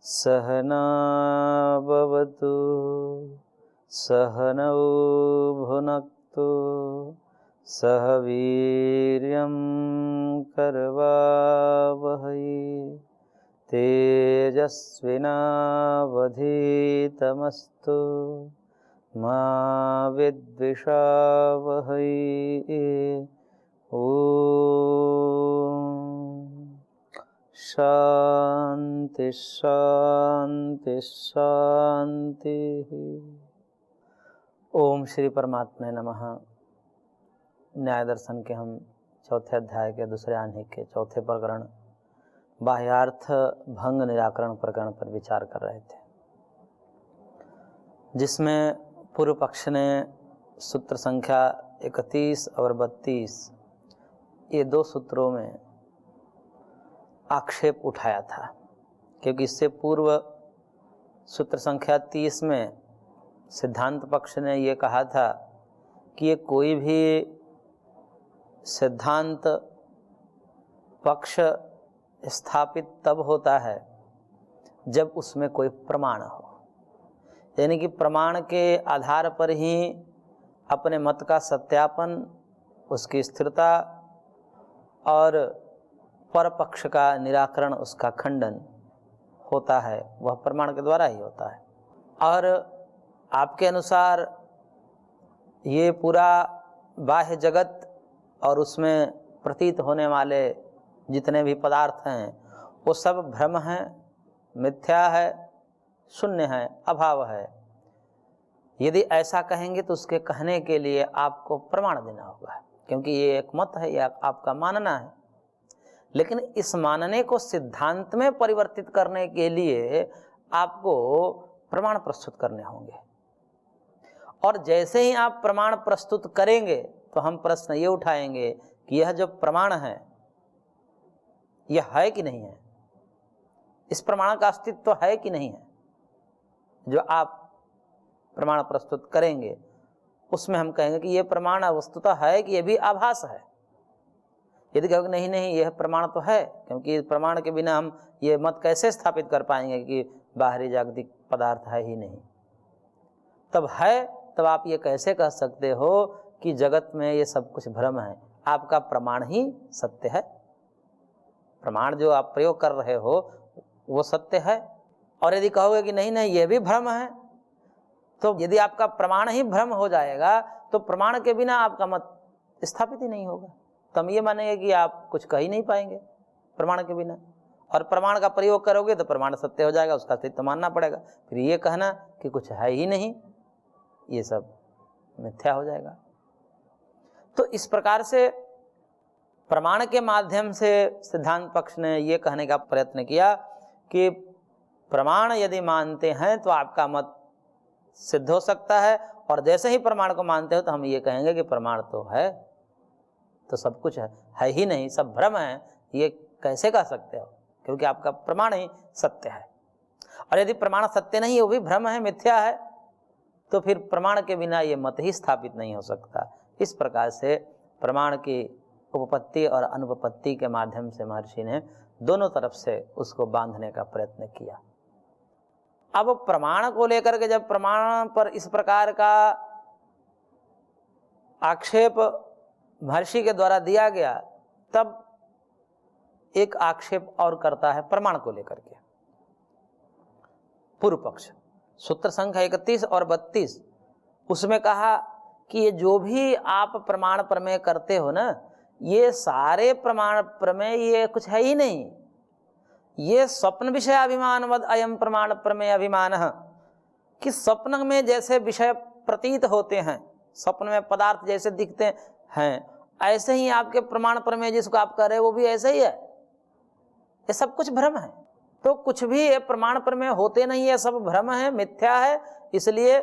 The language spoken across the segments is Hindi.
सहना भवतु सहनौ भुनक्तु सह वीर्यं करवावहै तेजस्विनावधीतमस्तु मा विद्विषावहै। ओम शांति शांति शांति। ओम श्री परमात्मा नमः। न्याय दर्शन के हम चौथे अध्याय के दूसरे आह्निक के चौथे प्रकरण बाह्यार्थ भंग निराकरण प्रकरण पर विचार कर रहे थे, जिसमें पूर्व पक्ष ने सूत्र संख्या 31 और 32 ये दो सूत्रों में आक्षेप उठाया था, क्योंकि इससे पूर्व सूत्र संख्या 30 में सिद्धांत पक्ष ने ये कहा था कि ये कोई भी सिद्धांत पक्ष स्थापित तब होता है जब उसमें कोई प्रमाण हो, यानी कि प्रमाण के आधार पर ही अपने मत का सत्यापन, उसकी स्थिरता और परपक्ष का निराकरण, उसका खंडन होता है, वह प्रमाण के द्वारा ही होता है। और आपके अनुसार ये पूरा बाह्य जगत और उसमें प्रतीत होने वाले जितने भी पदार्थ हैं वो सब भ्रम हैं, मिथ्या है, शून्य है, अभाव है। यदि ऐसा कहेंगे तो उसके कहने के लिए आपको प्रमाण देना होगा, क्योंकि ये एक मत है, यह आपका मानना है। लेकिन इस मानने को सिद्धांत में परिवर्तित करने के लिए आपको प्रमाण प्रस्तुत करने होंगे। और जैसे ही आप प्रमाण प्रस्तुत करेंगे तो हम प्रश्न ये उठाएंगे कि यह जो प्रमाण है यह है कि नहीं है, इस प्रमाण का अस्तित्व है कि नहीं है। जो आप प्रमाण प्रस्तुत करेंगे उसमें हम कहेंगे कि यह प्रमाण वस्तुतः है कि यह भी आभास है। यदि कहोगे नहीं नहीं यह प्रमाण तो है, क्योंकि इस प्रमाण के बिना हम ये मत कैसे स्थापित कर पाएंगे कि बाहरी जागतिक पदार्थ है ही नहीं, तब है, तब आप ये कैसे कह सकते हो कि जगत में ये सब कुछ भ्रम है। आपका प्रमाण ही सत्य है, प्रमाण जो आप प्रयोग कर रहे हो वो सत्य है। और यदि कहोगे कि नहीं नहीं ये भी भ्रम है, तो यदि आपका प्रमाण ही भ्रम हो जाएगा तो प्रमाण के बिना आपका मत स्थापित ही नहीं होगा। तो हम ये मानेंगे कि आप कुछ कह ही नहीं पाएंगे प्रमाण के बिना, और प्रमाण का प्रयोग करोगे तो प्रमाण सत्य हो जाएगा, उसका अस्तित्व मानना पड़ेगा। फिर ये कहना कि कुछ है ही नहीं, ये सब मिथ्या हो जाएगा। तो इस प्रकार से प्रमाण के माध्यम से सिद्धांत पक्ष ने ये कहने का प्रयत्न किया कि प्रमाण यदि मानते हैं तो आपका मत सिद्ध हो सकता है, और जैसे ही प्रमाण को मानते हो तो हम ये कहेंगे कि प्रमाण तो है, तो सब कुछ है ही नहीं, सब भ्रम है, ये कैसे कह सकते हो, क्योंकि आपका प्रमाण ही सत्य है। और यदि प्रमाण सत्य नहीं, वो भी भ्रम है, मिथ्या है, तो फिर प्रमाण के बिना ये मत ही स्थापित नहीं हो सकता। इस प्रकार से प्रमाण की उपपत्ति और अनुपपत्ति के माध्यम से महर्षि ने दोनों तरफ से उसको बांधने का प्रयत्न किया। अब प्रमाण को लेकर के जब प्रमाण पर इस प्रकार का आक्षेप महर्षि के द्वारा दिया गया, तब एक आक्षेप और करता है प्रमाण को लेकर के पूर्व पक्ष। सूत्र संख्या 31 और 32 उसमें कहा कि ये जो भी आप प्रमाण प्रमेय करते हो ना, ये सारे प्रमाण प्रमेय ये कुछ है ही नहीं, ये स्वप्न विषय अभिमानवद अयम प्रमाण प्रमेय अभिमान, कि स्वप्न में जैसे विषय प्रतीत होते हैं, स्वप्न में पदार्थ जैसे दिखते हैं, ऐसे ही आपके प्रमाण प्रमेय जिसको आप कह रहे हो वो भी ऐसे ही है। ये सब कुछ भ्रम है, तो कुछ भी ये प्रमाण प्रमेय होते नहीं है, सब भ्रम है, मिथ्या है। इसलिए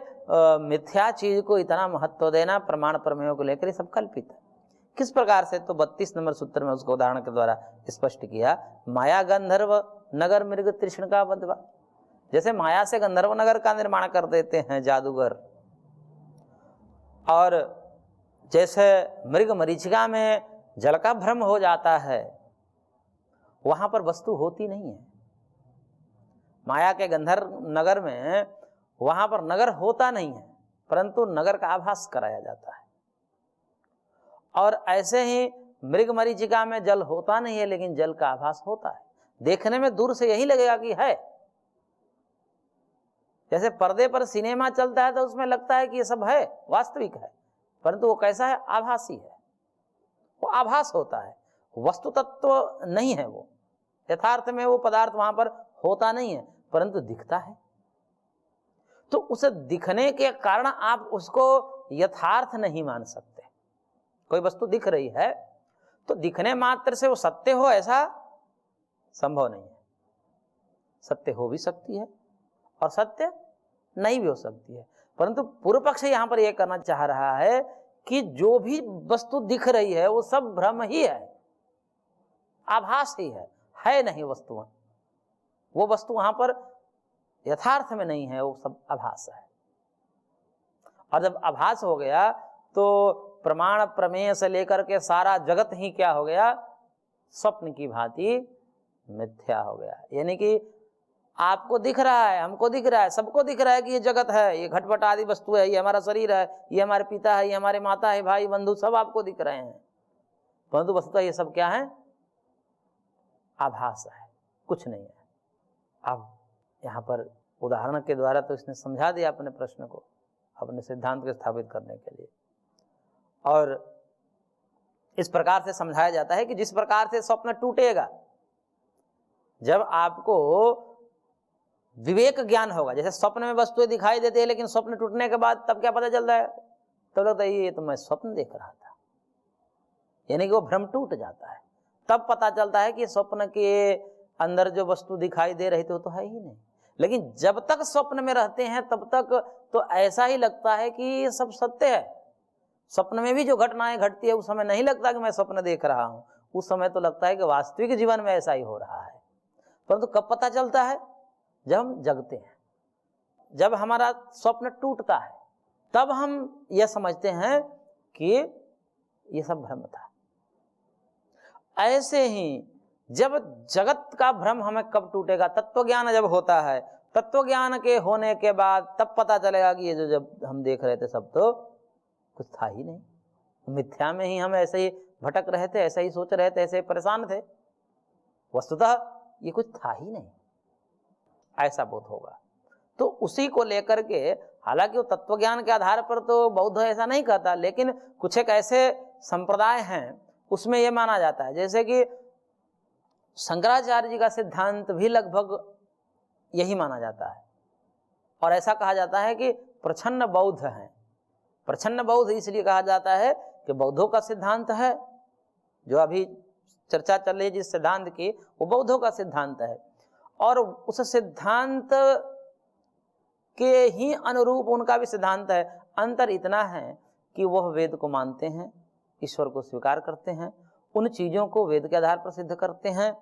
मिथ्या चीज को इतना महत्व देना प्रमाण प्रमेयों को लेकर, ये सब कल्पित है। किस प्रकार से, तो 32 नंबर सूत्र में उसको उदाहरण के द्वारा स्पष्ट किया। माया गंधर्व नगर मृग तृष्ण का बंधवा, जैसे माया से गंधर्व नगर का निर्माण कर देते हैं जादूगर, और जैसे मृग मरीचिका में जल का भ्रम हो जाता है, वहां पर वस्तु होती नहीं है, माया के गंधर्व नगर में वहां पर नगर होता नहीं है, परंतु नगर का आभास कराया जाता है। और ऐसे ही मृग मरीचिका में जल होता नहीं है, लेकिन जल का आभास होता है। देखने में दूर से यही लगेगा कि है। जैसे पर्दे पर सिनेमा चलता है तो उसमें लगता है कि ये सब है, वास्तविक है, परंतु वो कैसा है? आभासी है। वो आभास होता है, वस्तु तत्व नहीं है वो। यथार्थ में वो पदार्थ वहां पर होता नहीं है, परंतु दिखता है। तो उसे दिखने के कारण आप उसको यथार्थ नहीं मान सकते। कोई वस्तु दिख रही है तो दिखने मात्र से वो सत्य हो ऐसा संभव नहीं है। सत्य हो भी सकती है और सत्य नहीं भी हो सकती है, परंतु पूर्व पक्ष यहां पर यह करना चाह रहा है कि जो भी वस्तु दिख रही है वो सब भ्रम ही है, आभास ही है नहीं वस्तु। वो वस्तु वहां पर यथार्थ में नहीं है, वो सब आभास है। और जब आभास हो गया तो प्रमाण प्रमेय से लेकर के सारा जगत ही क्या हो गया? स्वप्न की भांति मिथ्या हो गया। यानी कि आपको दिख रहा है, हमको दिख रहा है, सबको दिख रहा है कि ये जगत है, ये घटपट आदि वस्तु है, ये हमारा शरीर है, ये हमारे पिता है, ये हमारे माता है, भाई बंधु सब आपको दिख रहे हैं, परंतु वस्तुतः ये सब क्या है? आभास है, कुछ नहीं है। अब यहाँ पर उदाहरण के द्वारा तो इसने समझा दिया अपने प्रश्न को, अपने सिद्धांत को स्थापित करने के लिए। और इस प्रकार से समझाया जाता है कि जिस प्रकार से स्वप्न टूटेगा, जब आपको विवेक ज्ञान होगा, जैसे स्वप्न में वस्तुएं दिखाई देती है, लेकिन स्वप्न टूटने के बाद तब क्या पता चलता है? तब लगता है ये तो मैं स्वप्न देख रहा था, यानी कि वो भ्रम टूट जाता है। तब पता चलता है कि स्वप्न के अंदर जो वस्तु दिखाई दे रही थी वो तो है ही नहीं। लेकिन जब तक स्वप्न में रहते हैं तब तक तो ऐसा ही लगता है कि ये सब सत्य है। स्वप्न में भी जो घटनाएं घटती है उस समय नहीं लगता कि मैं स्वप्न देख रहा हूं, उस समय तो लगता है कि वास्तविक जीवन में ऐसा ही हो रहा है। परंतु कब पता चलता है? जब हम जगते हैं, जब हमारा स्वप्न टूटता है, तब हम यह समझते हैं कि ये सब भ्रम था। ऐसे ही जब जगत का भ्रम हमें कब टूटेगा? तत्व ज्ञान जब होता है, तत्व ज्ञान के होने के बाद तब पता चलेगा कि ये जो जब हम देख रहे थे सब तो कुछ था ही नहीं, मिथ्या में ही हम ऐसे ही भटक रहे थे, ऐसे ही सोच रहे थे, ऐसे ही परेशान थे, वस्तुतः ये कुछ था ही नहीं, ऐसा बोध होगा। तो उसी को लेकर के, हालांकि वो तत्व ज्ञान के आधार पर तो बौद्ध ऐसा नहीं कहता, लेकिन कुछ एक ऐसे संप्रदाय हैं उसमें यह माना जाता है, जैसे कि शंकराचार्य जी का सिद्धांत भी लगभग यही माना जाता है। और ऐसा कहा जाता है कि प्रच्छन्न बौद्ध हैं। प्रच्छन्न बौद्ध इसलिए कहा जाता है कि बौद्धों का सिद्धांत है, जो अभी चर्चा चल रही है जिस सिद्धांत की, वो बौद्धों का सिद्धांत है। और उस सिद्धांत के ही अनुरूप उनका भी सिद्धांत है। अंतर इतना है कि वह वेद को मानते हैं, ईश्वर को स्वीकार करते हैं, उन चीज़ों को वेद के आधार पर सिद्ध करते हैं।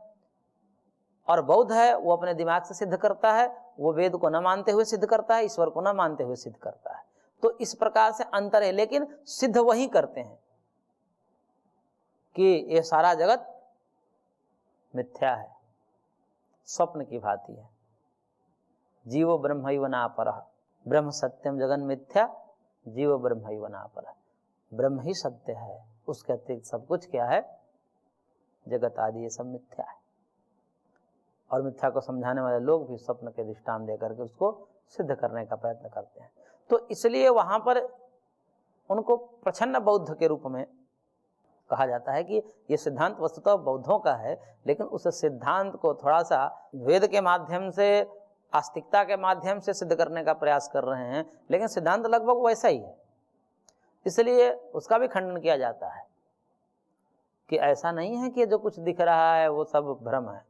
और बौद्ध है वो अपने दिमाग से सिद्ध करता है, वो वेद को न मानते हुए सिद्ध करता है, ईश्वर को न मानते हुए सिद्ध करता है। तो इस प्रकार से अंतर है, लेकिन सिद्ध वही करते हैं कि ये सारा जगत मिथ्या है, स्वप्न की भांति है। जीवो ब्रह्मैव नापरः, ब्रह्म सत्यम जगन मिथ्या, जीवो ब्रह्मैव नापरः। ब्रह्म ही सत्य है, उसके अतिरिक्त सब कुछ क्या है? जगत आदि ये सब मिथ्या है। और मिथ्या को समझाने वाले लोग भी स्वप्न के दृष्टांत देकर के उसको सिद्ध करने का प्रयत्न करते हैं। तो इसलिए वहां पर उनको प्रच्छन्न बौद्ध के रूप में कहा जाता है कि ये सिद्धांत वस्तुतः बौद्धों का है, लेकिन उस सिद्धांत को थोड़ा सा वेद के माध्यम से, आस्तिकता के माध्यम से सिद्ध करने का प्रयास कर रहे हैं, लेकिन सिद्धांत लगभग वैसा ही है। इसलिए उसका भी खंडन किया जाता है कि ऐसा नहीं है कि जो कुछ दिख रहा है वो सब भ्रम है।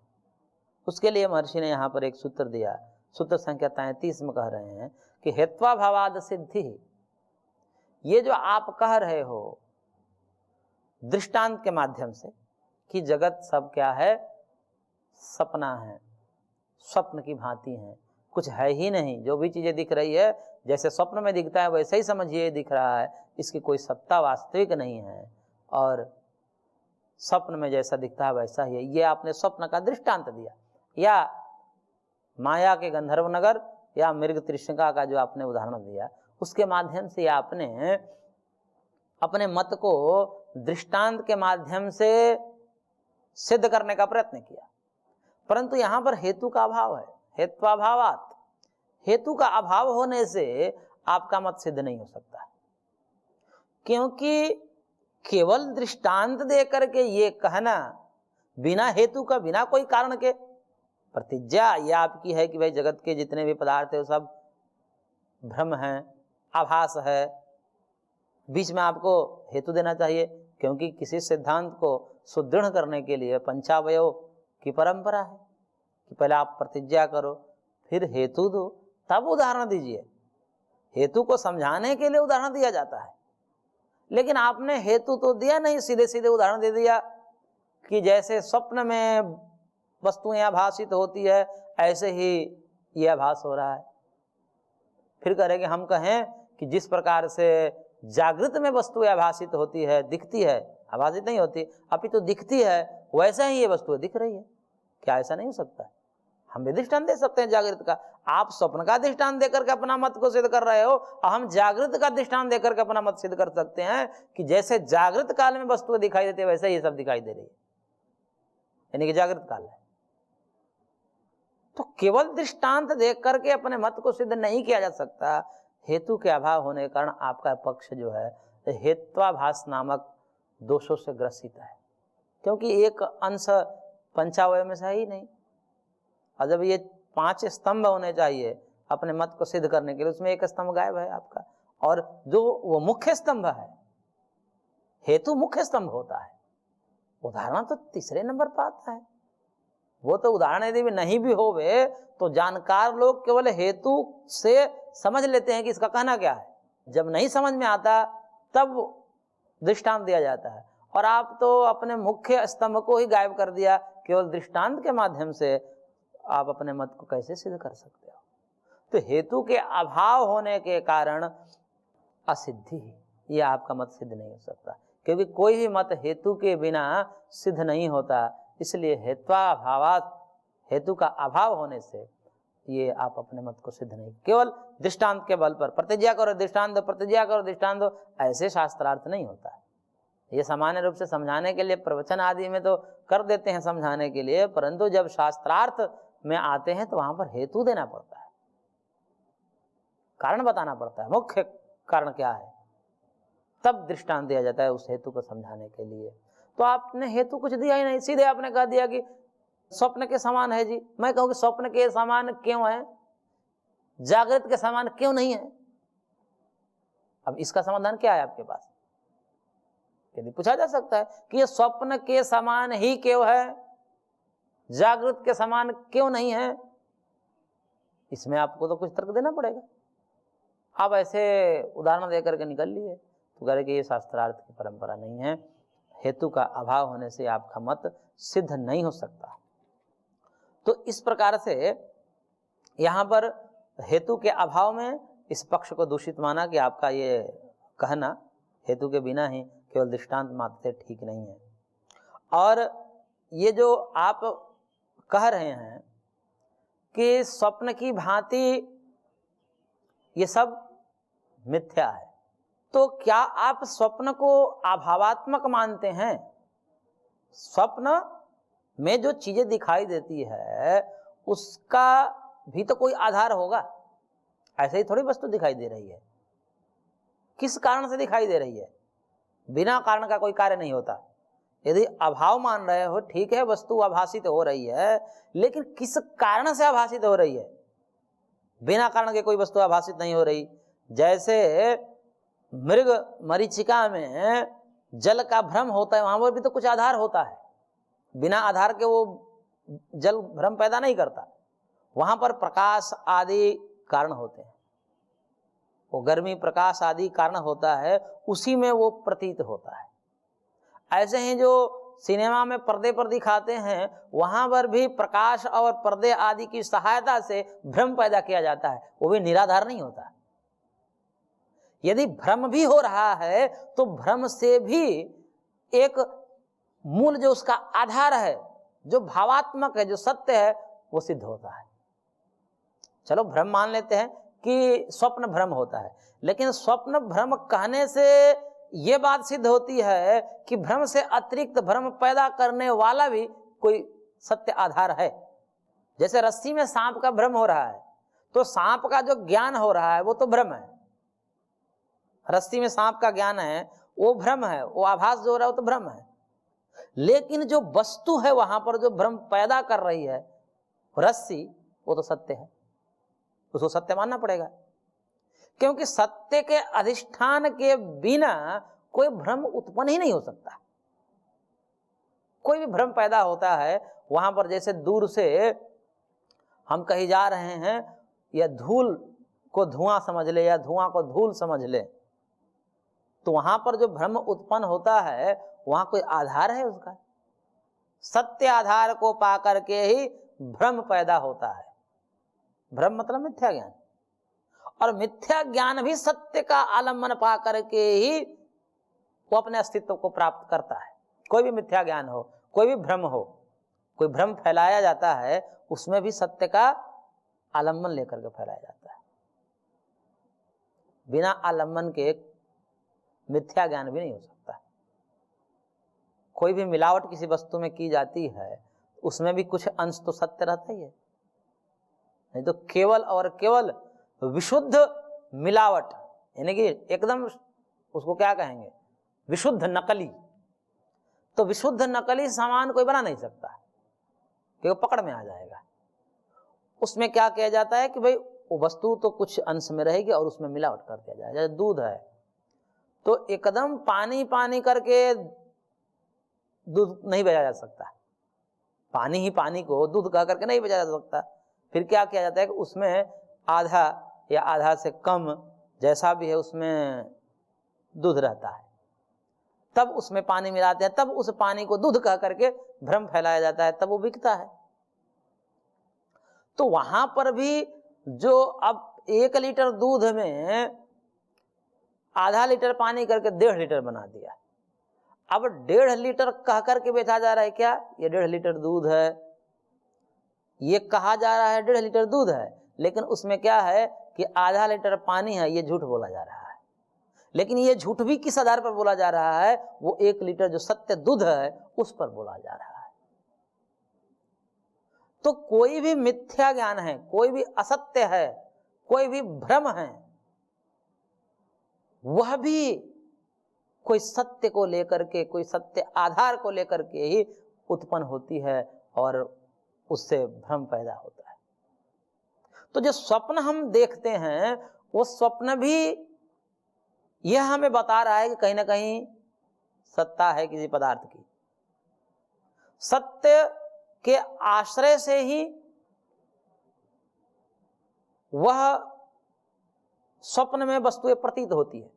उसके लिए महर्षि ने यहाँ पर एक सूत्र दिया, सूत्र संख्या 33 में कह रहे हैं कि हेत्वाभावाद सिद्धि, ये जो आप कह रहे हो दृष्टांत के माध्यम से कि जगत सब क्या है? सपना है, स्वप्न की भांति है, कुछ है ही नहीं। जो भी चीजें दिख रही है जैसे स्वप्न में दिखता है वैसे ही समझिए दिख रहा है, इसकी कोई सत्ता वास्तविक नहीं है, और स्वप्न में जैसा दिखता है वैसा ही है। ये आपने स्वप्न का दृष्टांत दिया। या माया के गंधर्व नगर या मृग तृष्णिका का जो आपने उदाहरण दिया, उसके माध्यम से आपने अपने मत को दृष्टांत के माध्यम से सिद्ध करने का प्रयत्न किया। परंतु यहां पर हेतु का अभाव है, हेत्वाभावात्, हेतु का अभाव होने से आपका मत सिद्ध नहीं हो सकता, क्योंकि केवल दृष्टांत दे करके ये कहना बिना हेतु का, बिना कोई कारण के, प्रतिज्ञा ये आपकी है कि भाई जगत के जितने भी पदार्थ है वो सब भ्रम है, आभास है, बीच में आपको हेतु देना चाहिए, क्योंकि किसी सिद्धांत को सुदृढ़ करने के लिए पंचावयव की परंपरा है कि पहले आप प्रतिज्ञा करो, फिर हेतु दो, तब उदाहरण दीजिए। हेतु को समझाने के लिए उदाहरण दिया जाता है, लेकिन आपने हेतु तो दिया नहीं, सीधे सीधे उदाहरण दे दिया कि जैसे स्वप्न में वस्तुएं आभासित होती है ऐसे ही यह आभास हो रहा है। फिर करेंगे हम कहें कि जिस प्रकार से जागृत में वस्तुएं आभासित होती है, दिखती है, आभासित नहीं होती, अपितु दिखती है, वैसा ही ये वस्तुएं दिख रही है। क्या ऐसा नहीं हो सकता? हम भी दृष्टांत दे सकते हैं जागृत का। आप स्वप्न का दृष्टांत देकर के अपना मत को सिद्ध कर रहे हो, और हम जागृत का दृष्टांत देकर के अपना मत सिद्ध कर सकते हैं कि जैसे जागृत काल में वस्तुएं दिखाई देती है वैसे ही सब दिखाई दे रही है, यानी कि जागृत काल है। तो केवल दृष्टांत देख करके अपने मत को सिद्ध नहीं किया जा सकता। हेतु के अभाव होने के कारण आपका पक्ष जो है हेत्वाभास नामक दोषों से ग्रसित है, क्योंकि एक अंश पंचावय में से ही नहीं, और जब ये 5 स्तंभ होने चाहिए अपने मत को सिद्ध करने के लिए, उसमें एक स्तंभ गायब है आपका, और जो वो मुख्य स्तंभ है, हेतु मुख्य स्तंभ होता है, उदाहरण तो तीसरे नंबर पर आता है। वो तो उदाहरण यदि नहीं भी होवे तो जानकार लोग केवल हेतु से समझ लेते हैं कि इसका कहना क्या है, जब नहीं समझ में आता तब दृष्टांत दिया जाता है, और आप तो अपने मुख्य स्तंभ को ही गायब कर दिया। केवल दृष्टांत के माध्यम से आप अपने मत को कैसे सिद्ध कर सकते हो? तो हेतु के अभाव होने के कारण असिद्धि, ये आपका मत सिद्ध नहीं हो सकता, क्योंकि कोई भी मत हेतु के बिना सिद्ध नहीं होता। इसलिए हेत्वाभावात्, हेतु का अभाव होने से ये आप अपने मत को सिद्ध नहीं, केवल दृष्टांत के बल पर प्रतिज्ञा करो दृष्टांत दो, प्रतिज्ञा करो दृष्टांत दो, ऐसे शास्त्रार्थ नहीं होता है। ये सामान्य रूप से समझाने के लिए प्रवचन आदि में तो कर देते हैं समझाने के लिए, परंतु जब शास्त्रार्थ में आते हैं तो वहां पर हेतु देना पड़ता है, कारण बताना पड़ता है, मुख्य कारण क्या है, तब दृष्टांत दिया जाता है उस हेतु को समझाने के लिए। तो आपने हेतु कुछ दिया ही नहीं, सीधे आपने कह दिया कि स्वप्न के समान है जी। मैं कहूँ कि स्वप्न के समान क्यों है, जागृत के समान क्यों नहीं है? अब इसका समाधान क्या है आपके पास? यदि पूछा जा सकता है कि ये स्वप्न के समान ही क्यों है, जागृत के समान क्यों नहीं है, इसमें आपको तो कुछ तर्क देना पड़ेगा। आप ऐसे उदाहरण देकर के निकल लिए तो कह रहे कि ये शास्त्रार्थ की परंपरा नहीं है, हेतु का अभाव होने से आपका मत सिद्ध नहीं हो सकता। तो इस प्रकार से यहाँ पर हेतु के अभाव में इस पक्ष को दूषित माना कि आपका ये कहना हेतु के बिना ही केवल दृष्टांत मात्र से ठीक नहीं है। और ये जो आप कह रहे हैं कि स्वप्न की भांति ये सब मिथ्या है, तो क्या आप स्वप्न को अभावात्मक मानते हैं? स्वप्न में जो चीजें दिखाई देती है उसका भी तो कोई आधार होगा, ऐसे ही थोड़ी वस्तु दिखाई दे रही है। किस कारण से दिखाई दे रही है? बिना कारण का कोई कार्य नहीं होता। यदि अभाव मान रहे हो, ठीक है, वस्तु आभासित हो रही है, लेकिन किस कारण से आभासित हो रही है? बिना कारण के कोई वस्तु आभासित नहीं हो रही। जैसे मृग मरीचिका में जल का भ्रम होता है, वहां पर भी तो कुछ आधार होता है, बिना आधार के वो जल भ्रम पैदा नहीं करता। वहां पर प्रकाश आदि कारण होते हैं, वो गर्मी प्रकाश आदि कारण होता है, उसी में वो प्रतीत होता है। ऐसे ही जो सिनेमा में पर्दे पर दिखाते हैं, वहां पर भी प्रकाश और पर्दे आदि की सहायता से भ्रम पैदा किया जाता है, वो भी निराधार नहीं होता। यदि भ्रम भी हो रहा है तो भ्रम से भी एक मूल जो उसका आधार है, जो भावात्मक है, जो सत्य है, वो सिद्ध होता है। चलो भ्रम मान लेते हैं कि स्वप्न भ्रम होता है, लेकिन स्वप्न भ्रम कहने से ये बात सिद्ध होती है कि भ्रम से अतिरिक्त भ्रम पैदा करने वाला भी कोई सत्य आधार है। जैसे रस्सी में सांप का भ्रम हो रहा है, तो सांप का जो ज्ञान हो रहा है वो तो भ्रम है। रस्सी में सांप का ज्ञान है वो भ्रम है, वो आभास जो हो रहा है वो तो भ्रम है। लेकिन जो वस्तु है वहां पर जो भ्रम पैदा कर रही है रस्सी, वो तो सत्य है, उसको सत्य मानना पड़ेगा। क्योंकि सत्य के अधिष्ठान के बिना कोई भ्रम उत्पन्न ही नहीं हो सकता। कोई भी भ्रम पैदा होता है वहां पर, जैसे दूर से हम कहीं जा रहे हैं, या धूल को धुआं समझ ले या धुआं को धूल समझ ले, तो वहां पर जो भ्रम उत्पन्न होता है वहां कोई आधार है उसका। सत्य आधार को पाकर के ही भ्रम पैदा होता है। भ्रम मतलब मिथ्या ज्ञान, और मिथ्या ज्ञान भी सत्य का आलम्बन पा करके ही वो अपने अस्तित्व को प्राप्त करता है। कोई भी मिथ्या ज्ञान हो, कोई भी भ्रम हो, कोई भ्रम फैलाया जाता है, उसमें भी सत्य का आलम्बन लेकर के फैलाया जाता है। बिना आलम्बन के मिथ्या ज्ञान भी नहीं हो सकता। कोई भी मिलावट किसी वस्तु में की जाती है, उसमें भी कुछ अंश तो सत्य रहता ही है, नहीं तो केवल और केवल विशुद्ध मिलावट, यानी कि एकदम उसको क्या कहेंगे, विशुद्ध नकली। तो विशुद्ध नकली सामान कोई बना नहीं सकता, क्योंकि पकड़ में आ जाएगा। उसमें क्या किया जाता है कि भाई वो वस्तु तो कुछ अंश में रहेगी और उसमें मिलावट कर दिया जाएगा। जैसे दूध है, तो एकदम पानी पानी करके दूध नहीं बेचा जा सकता, पानी ही पानी को दूध कह करके नहीं बेचा जा सकता। फिर क्या किया जाता है कि उसमें आधा या आधा से कम जैसा भी है उसमें दूध रहता है, तब उसमें पानी मिलाते हैं, तब उस पानी को दूध कह करके भ्रम फैलाया जाता है, तब वो बिकता है। तो वहां पर भी जो अब 1 लीटर दूध में आधा लीटर पानी करके 1.5 लीटर बना दिया, अब 1.5 लीटर कह करके बेचा जा रहा है, क्या ये 1.5 लीटर दूध है, ये कहा जा रहा है 1.5 लीटर दूध है, लेकिन उसमें क्या है कि आधा लीटर पानी है, ये झूठ बोला जा रहा है। लेकिन ये झूठ भी किस आधार पर बोला जा रहा है, वो 1 लीटर जो सत्य दूध है उस पर बोला जा रहा है। तो कोई भी मिथ्या ज्ञान है, कोई भी असत्य है, कोई भी भ्रम है, वह भी कोई सत्य को लेकर के, कोई सत्य आधार को लेकर के ही उत्पन्न होती है और उससे भ्रम पैदा होता है। तो जो स्वप्न हम देखते हैं, वो स्वप्न भी यह हमें बता रहा है कि कहीं ना कहीं सत्ता है किसी पदार्थ की। सत्य के आश्रय से ही वह स्वप्न में वस्तुएं प्रतीत होती है।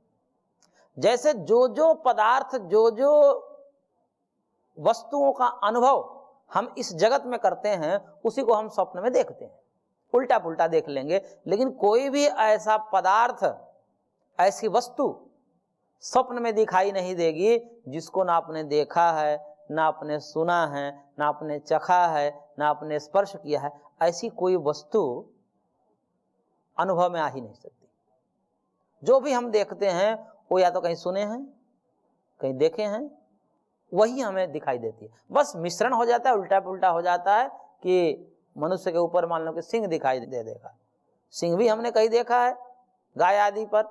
जैसे जो जो पदार्थ, जो जो वस्तुओं का अनुभव हम इस जगत में करते हैं, उसी को हम स्वप्न में देखते हैं। उल्टा पुल्टा देख लेंगे, लेकिन कोई भी ऐसा पदार्थ, ऐसी वस्तु स्वप्न में दिखाई नहीं देगी जिसको ना आपने देखा है, ना आपने सुना है, ना आपने चखा है, ना आपने स्पर्श किया है। ऐसी कोई वस्तु अनुभव में आ ही नहीं सकती। जो भी हम देखते हैं वो या तो कहीं सुने हैं, कहीं देखे हैं, वही हमें दिखाई देती है। बस मिश्रण हो जाता है, उल्टा पुल्टा हो जाता है कि मनुष्य के ऊपर मान लो कि सिंह दिखाई दे देगा, सिंह भी हमने कहीं देखा है गाय आदि पर,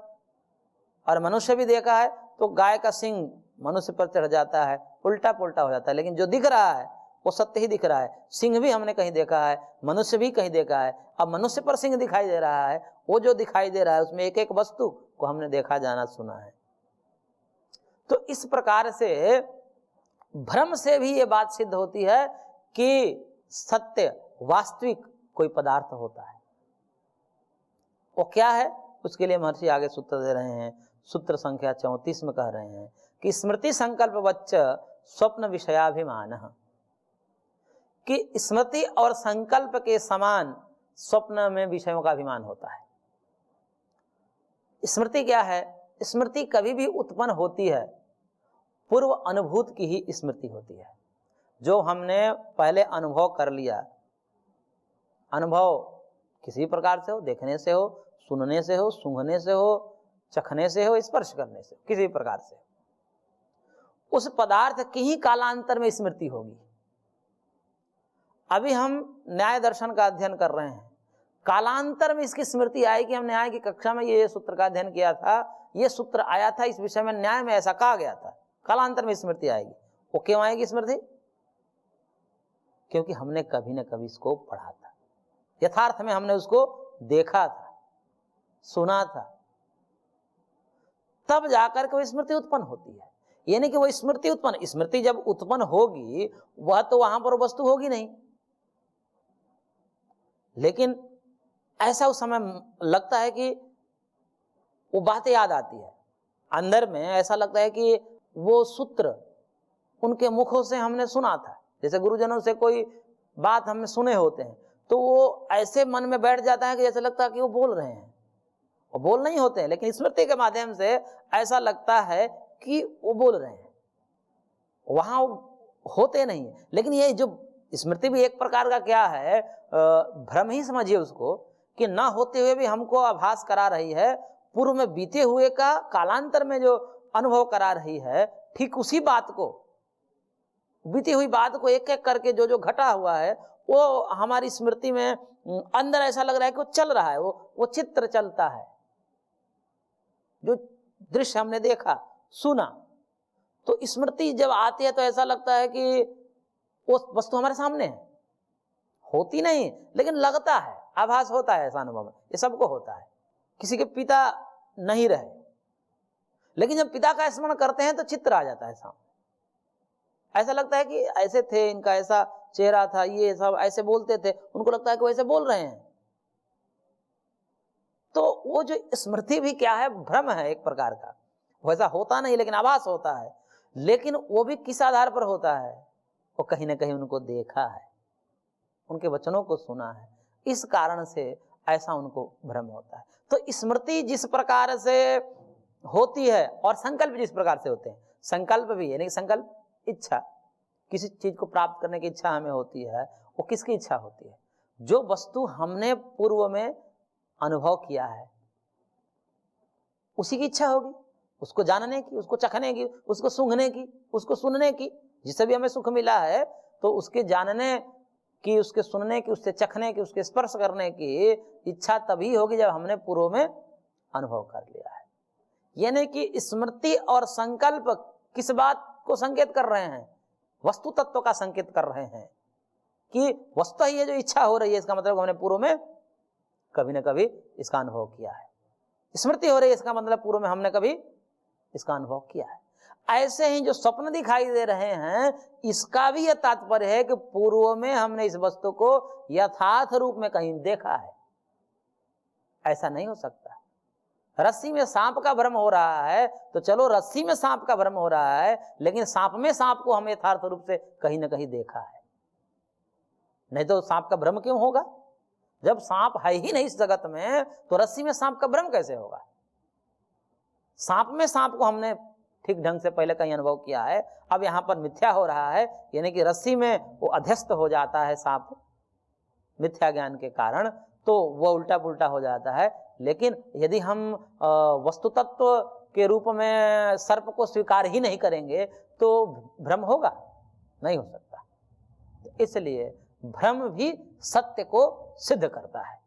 और मनुष्य भी देखा है, तो गाय का सिंह मनुष्य पर चढ़ जाता है, उल्टा पुल्टा हो जाता है। लेकिन जो दिख रहा है वो सत्य ही दिख रहा है। सिंह भी हमने कहीं देखा है, मनुष्य भी कहीं देखा है। अब मनुष्य पर सिंह दिखाई दे रहा है, वो जो दिखाई दे रहा है उसमें एक एक वस्तु को हमने देखा, जाना, सुना है। तो इस प्रकार से भ्रम से भी ये बात सिद्ध होती है कि सत्य, वास्तविक कोई पदार्थ होता है। वो क्या है, उसके लिए महर्षि आगे सूत्र दे रहे हैं। सूत्र संख्या 34 में कह रहे हैं कि स्मृति संकल्प वच्च स्वप्न विषयाभिमान, कि स्मृति और संकल्प के समान स्वप्न में विषयों का अभिमान होता है। स्मृति क्या है? स्मृति कभी भी उत्पन्न होती है, पूर्व अनुभूत की ही स्मृति होती है। जो हमने पहले अनुभव कर लिया, अनुभव किसी प्रकार से हो, देखने से हो, सुनने से हो, सूंघने से हो, चखने से हो, स्पर्श करने से, किसी प्रकार से उस पदार्थ की ही कालांतर में स्मृति होगी। अभी हम न्याय दर्शन का अध्ययन कर रहे हैं, कालांतर में इसकी स्मृति आएगी। हम न्याय की कक्षा में ये सूत्र का अध्ययन किया था, ये सूत्र आया था, इस विषय में न्याय में ऐसा कहा गया था, कालांतर में स्मृति आएगी। वो क्यों आएगी स्मृति? क्योंकि हमने कभी न कभी इसको पढ़ा था, यथार्थ में हमने उसको देखा था, सुना था, तब जाकर के वो स्मृति उत्पन्न होती है। यानी कि वो स्मृति उत्पन्न, स्मृति जब उत्पन्न होगी वह तो वहां पर वस्तु होगी नहीं, लेकिन ऐसा उस समय लगता है कि वो बातें याद आती है, अंदर में ऐसा लगता है कि वो सूत्र उनके मुखों से हमने सुना था। जैसे गुरुजनों से कोई बात हमने सुने होते हैं तो वो ऐसे मन में बैठ जाता है कि जैसे लगता है कि वो बोल रहे हैं, वो बोल नहीं होते हैं, लेकिन स्मृति के माध्यम से ऐसा लगता है कि वो बोल रहे हैं, वहां होते नहीं है। लेकिन ये जो स्मृति भी एक प्रकार का क्या है, भ्रम ही समझिए उसको, कि ना होते हुए भी हमको आभास करा रही है, पूर्व में बीते हुए का कालांतर में जो अनुभव करा रही है, ठीक उसी बात को, बीती हुई बात को एक एक करके जो जो घटा हुआ है वो हमारी स्मृति में अंदर ऐसा लग रहा है कि वो चल रहा है, वो चित्र चलता है। जो दृश्य हमने देखा, सुना, तो स्मृति जब आती है तो ऐसा लगता है कि वो वस्तु हमारे सामने है, होती नहीं लेकिन लगता है, आभास होता है, ऐसा अनुभव ये सबको होता है। किसी के पिता नहीं रहे, लेकिन जब पिता का स्मरण करते हैं तो चित्र आ जाता है सामने, ऐसा लगता है कि ऐसे थे, इनका ऐसा चेहरा था, ये सब ऐसे बोलते थे, उनको लगता है कि वैसे बोल रहे हैं। तो वो जो स्मृति भी क्या है, भ्रम है एक प्रकार का, वैसा होता नहीं लेकिन आभास होता है। लेकिन वो भी किस आधार पर होता है, वो कहीं ना कहीं उनको देखा है, उनके वचनों को सुना है, इस कारण से ऐसा उनको भ्रम होता है। तो स्मृति जिस प्रकार से होती है और संकल्प जिस प्रकार से होते हैं, संकल्प भी यानी संकल्प इच्छा, किसी चीज को प्राप्त करने की इच्छा हमें होती है, वो किसकी इच्छा होती है? जो वस्तु हमने पूर्व में अनुभव किया है उसी की इच्छा होगी, उसको जानने की, उसको चखने की, उसको सूंघने की, उसको सुनने की। जिससे भी हमें सुख मिला है तो उसके जानने की, उसके सुनने की, उससे चखने की, उसके स्पर्श करने की इच्छा तभी होगी जब हमने पूर्व में अनुभव कर लिया है। यानी कि स्मृति और संकल्प किस बात को संकेत कर रहे हैं? वस्तु तत्व का संकेत कर रहे हैं कि वस्तु ही है जो इच्छा हो रही है, इसका मतलब हमने पूर्व में कभी न कभी इसका अनुभव किया है। स्मृति हो रही है, इसका मतलब पूर्व में हमने कभी इसका अनुभव किया है। ऐसे ही जो स्वप्न दिखाई दे रहे हैं, इसका भी यह तात्पर्य है कि पूर्व में हमने इस वस्तु को यथार्थ रूप में कहीं देखा है। ऐसा नहीं हो सकता। रस्सी में सांप का भ्रम हो रहा है तो चलो रस्सी में सांप का भ्रम हो रहा है, लेकिन सांप में सांप को हम यथार्थ रूप से कहीं ना कहीं देखा है। नहीं तो सांप का भ्रम क्यों होगा? जब सांप है ही नहीं इस जगत में तो रस्सी में सांप का भ्रम कैसे होगा? सांप में सांप को हमने ठीक ढंग से पहले कहीं अनुभव किया है, अब यहां पर मिथ्या हो रहा है, यानी कि रस्सी में वो अध्यस्त हो जाता है सांप मिथ्या ज्ञान के कारण, तो वह उल्टा पुल्टा हो जाता है। लेकिन यदि हम वस्तु तत्व के रूप में सर्प को स्वीकार ही नहीं करेंगे तो भ्रम होगा? नहीं हो सकता। तो इसलिए भ्रम भी सत्य को सिद्ध करता है,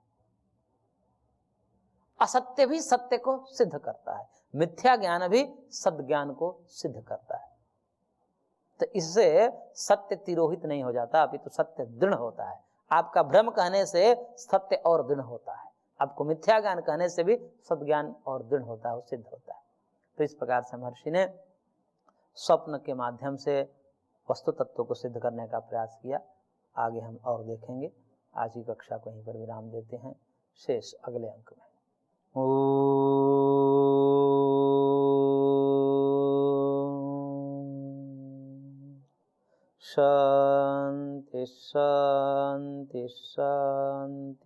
असत्य भी सत्य को सिद्ध करता है, मिथ्या ज्ञान भी सद्ज्ञान को सिद्ध करता है। तो इससे सत्य तिरोहित नहीं हो जाता, अभी तो सत्य दृढ़ होता है। आपका भ्रम कहने से सत्य और दृढ़ होता है, आपको मिथ्या ज्ञान कहने से भी सद्ज्ञान और दृढ़ होता है, वो सिद्ध होता है। तो इस प्रकार से महर्षि ने स्वप्न के माध्यम से वस्तु तत्व को सिद्ध करने का प्रयास किया। आगे हम और देखेंगे। आज की कक्षा को यहीं पर विराम देते हैं, शेष अगले अंक में। शांति शांति शांति।